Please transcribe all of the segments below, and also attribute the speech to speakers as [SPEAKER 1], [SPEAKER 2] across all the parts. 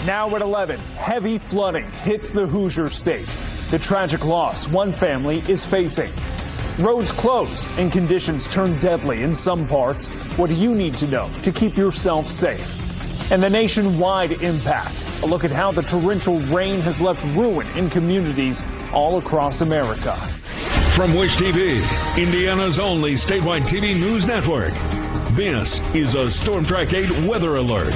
[SPEAKER 1] Now at 11, heavy flooding hits the Hoosier state. The tragic loss one family is facing. Roads close and conditions turn deadly in some parts. What do you need to know to keep yourself safe? And the nationwide impact. A look at how the torrential rain has left ruin in communities all across America.
[SPEAKER 2] From Wish TV, Indiana's only statewide TV news network, this is a Storm Track 8 weather alert.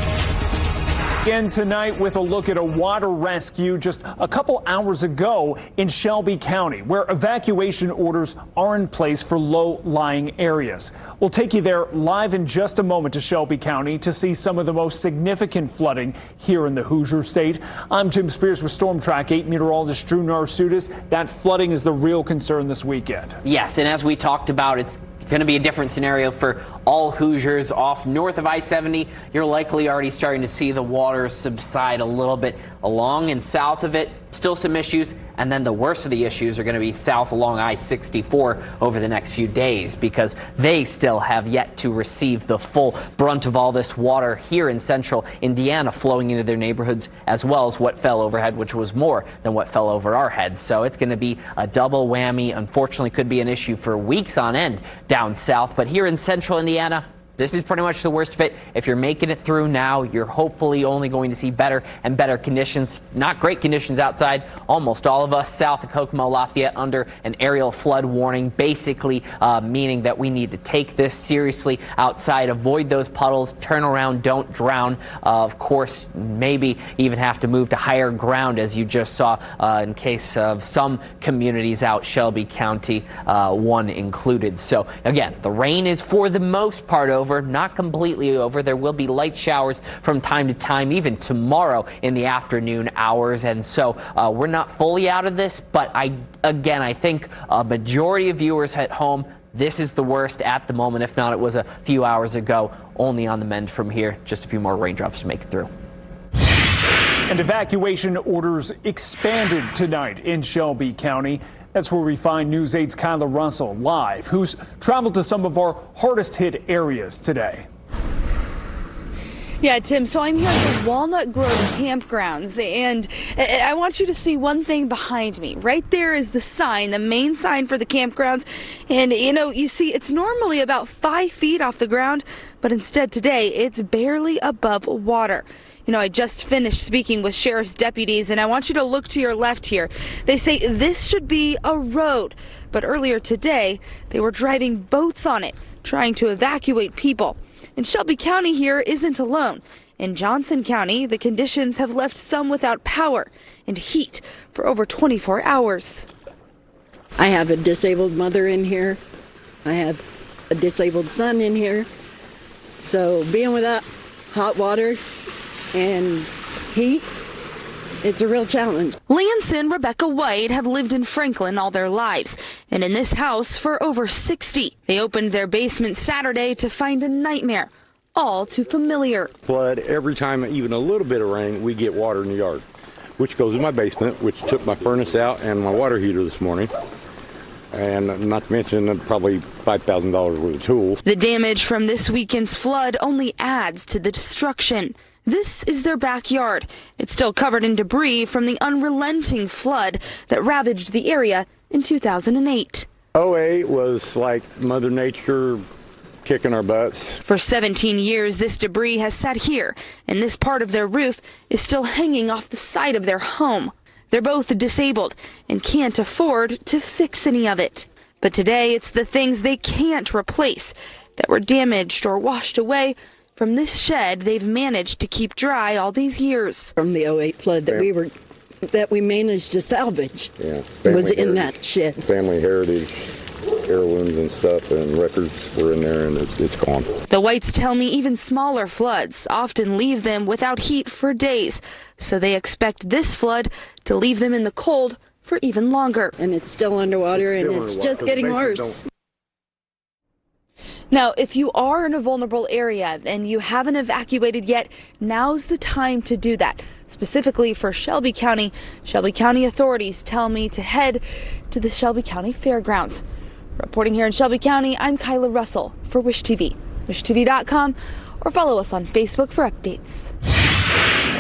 [SPEAKER 1] Again tonight with a look at a water rescue just a couple hours ago in Shelby County, where evacuation orders are in place for low-lying areas. We'll take you there live in just a moment to Shelby County to see some of the most significant flooding here in the Hoosier state. I'm Tim Spears with Storm Track 8 meteorologist Drew Narsudis. That flooding is the real concern this weekend.
[SPEAKER 3] Yes, and as we talked about, it's going to be a different scenario for all Hoosiers off north of I-70. You're likely already starting to see the water subside a little bit along and south of it. Still some issues, and then the worst of the issues are going to be south along I-64 over the next few days, because they still have yet to receive the full brunt of all this water here in central Indiana flowing into their neighborhoods, as well as what fell overhead, which was more than what fell over our heads. So it's going to be a double whammy. Unfortunately, could be an issue for weeks on end down south, but here in central Indiana, this is pretty much the worst fit. If you're making it through now, you're hopefully only going to see better and better conditions. Not great conditions outside. Almost all of us south of Kokomo, Lafayette under an aerial flood warning, basically meaning that we need to take this seriously outside, avoid those puddles, turn around, don't drown. Of course, maybe even have to move to higher ground, as you just saw in case of some communities out Shelby County, one included. So again, the rain is for the most part over, not completely over. There will be light showers from time to time, even tomorrow in the afternoon hours. And so we're not fully out of this, but I think a majority of viewers at home, this is the worst at the moment. If not, it was a few hours ago. Only on the mend from here. Just a few more raindrops to make it through.
[SPEAKER 1] And evacuation orders expanded tonight in Shelby County. That's where we find News 8's Kyla Russell live, who's traveled to some of our hardest hit areas today.
[SPEAKER 4] Yeah, Tim, so I'm here at the Walnut Grove campgrounds, and I want you to see one thing behind me. Right there is the sign, the main sign for the campgrounds. And, you see it's normally about 5 feet off the ground, but instead today it's barely above water. I just finished speaking with sheriff's deputies, and I want you to look to your left here. They say this should be a road, but earlier today they were driving boats on it, trying to evacuate people. And Shelby County here isn't alone. In Johnson County, the conditions have left some without power and heat for over 24 hours.
[SPEAKER 5] I have a disabled mother in here. I have a disabled son in here. So being without hot water and heat, it's a real challenge.
[SPEAKER 4] Lance and Rebecca White have lived in Franklin all their lives, and in this house for over 60. They opened their basement Saturday to find a nightmare, all too familiar.
[SPEAKER 6] Flood every time, even a little bit of rain, we get water in the yard, which goes in my basement, which took my furnace out and my water heater this morning. And not to mention probably $5,000 worth of tools.
[SPEAKER 4] The damage from this weekend's flood only adds to the destruction. This is their backyard. It's still covered in debris from the unrelenting flood that ravaged the area in 2008.
[SPEAKER 6] 2008 was like Mother Nature kicking our butts.
[SPEAKER 4] For 17 years, this debris has sat here, and this part of their roof is still hanging off the side of their home. They're both disabled and can't afford to fix any of it. But today, it's the things they can't replace that were damaged or washed away from this shed they've managed to keep dry all these years.
[SPEAKER 5] From the 2008 flood that we managed to salvage,
[SPEAKER 6] yeah,
[SPEAKER 5] was in that shed.
[SPEAKER 6] Family heritage, heirlooms and stuff and records were in there, and it's gone.
[SPEAKER 4] The Whites tell me even smaller floods often leave them without heat for days, so they expect this flood to leave them in the cold for even longer.
[SPEAKER 5] And it's still underwater, and it's just getting worse.
[SPEAKER 4] Now, if you are in a vulnerable area and you haven't evacuated yet, now's the time to do that. Specifically for Shelby County authorities tell me to head to the Shelby County Fairgrounds. Reporting here in Shelby County, I'm Kyla Russell for Wish TV. WishTV.com, or follow us on Facebook for updates.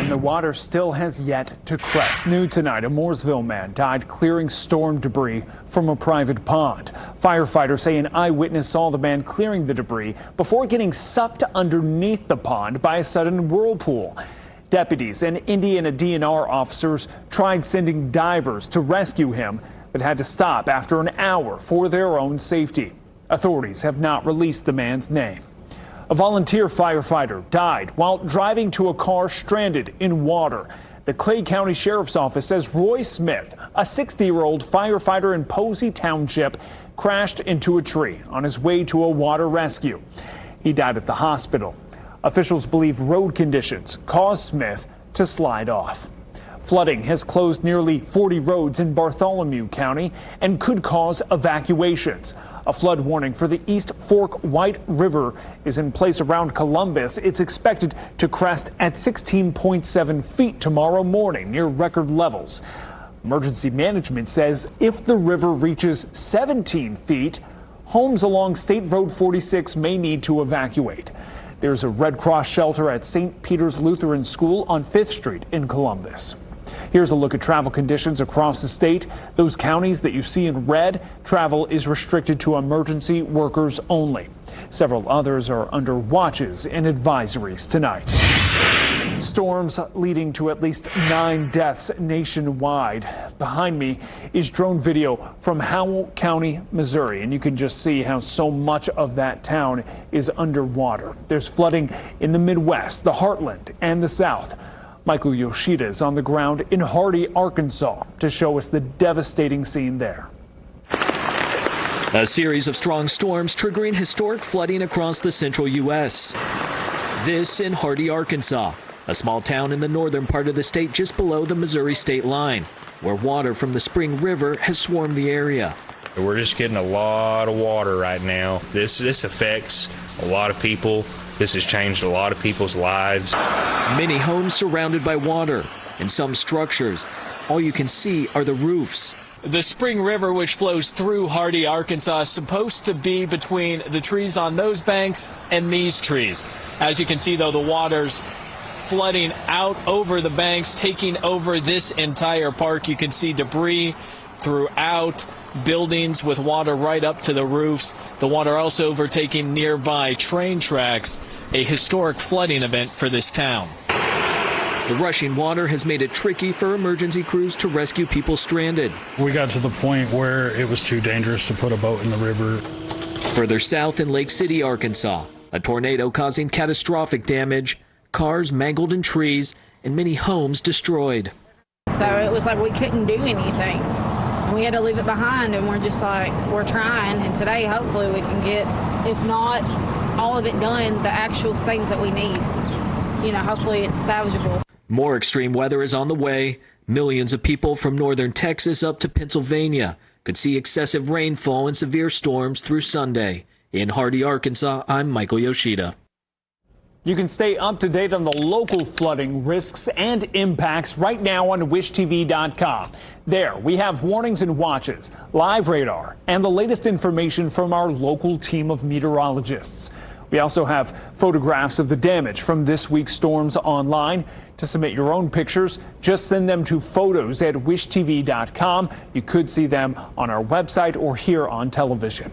[SPEAKER 1] and the water still has yet to crest. New tonight, a Mooresville man died clearing storm debris from a private pond. Firefighters say an eyewitness saw the man clearing the debris before getting sucked underneath the pond by a sudden whirlpool. Deputies and Indiana DNR officers tried sending divers to rescue him, but had to stop after an hour for their own safety. Authorities have not released the man's name. A volunteer firefighter died while driving to a car stranded in water. The Clay County Sheriff's Office says Roy Smith, a 60-year-old firefighter in Posey Township, crashed into a tree on his way to a water rescue. He died at the hospital. Officials believe road conditions caused Smith to slide off. Flooding has closed nearly 40 roads in Bartholomew County and could cause evacuations. A flood warning for the East Fork White River is in place around Columbus. It's expected to crest at 16.7 feet tomorrow morning, near record levels. Emergency management says if the river reaches 17 feet, homes along State Road 46 may need to evacuate. There's a Red Cross shelter at St. Peter's Lutheran School on 5th Street in Columbus. Here's a look at travel conditions across the state. Those counties that you see in red, travel is restricted to emergency workers only. Several others are under watches and advisories tonight. Storms leading to at least 9 deaths nationwide. Behind me is drone video from Howell County, Missouri, and you can just see how so much of that town is underwater. There's flooding in the Midwest, the Heartland, and the South. Michael Yoshida is on the ground in Hardy, Arkansas, to show us the devastating scene there.
[SPEAKER 7] A series of strong storms triggering historic flooding across the central U.S. This in Hardy, Arkansas, a small town in the northern part of the state just below the Missouri state line, where water from the Spring River has swarmed the area.
[SPEAKER 8] We're just getting a lot of water right now. This affects a lot of people. This has changed a lot of people's lives.
[SPEAKER 7] Many homes surrounded by water. In some structures, all you can see are the roofs. The Spring River, which flows through Hardy, Arkansas, is supposed to be between the trees on those banks and these trees. As you can see, though, the water's flooding out over the banks, taking over this entire park. You can see debris throughout, buildings with water right up to the roofs. The water also overtaking nearby train tracks, a historic flooding event for this town. The rushing water has made it tricky for emergency crews to rescue people stranded.
[SPEAKER 9] We got to the point where it was too dangerous to put a boat in the river.
[SPEAKER 7] Further south in Lake City, Arkansas, a tornado causing catastrophic damage, cars mangled in trees, and many homes destroyed.
[SPEAKER 10] So it was like we couldn't do anything. We had to leave it behind, and we're just like, we're trying. And today, hopefully, we can get, if not all of it done, the actual things that we need. You know, hopefully it's salvageable.
[SPEAKER 7] More extreme weather is on the way. Millions of people from northern Texas up to Pennsylvania could see excessive rainfall and severe storms through Sunday. In Hardy, Arkansas, I'm Michael Yoshida.
[SPEAKER 1] You can stay up to date on the local flooding risks and impacts right now on wishtv.com. There, we have warnings and watches, live radar, and the latest information from our local team of meteorologists. We also have photographs of the damage from this week's storms online. To submit your own pictures, just send them to photos@wishtv.com. You could see them on our website or here on television.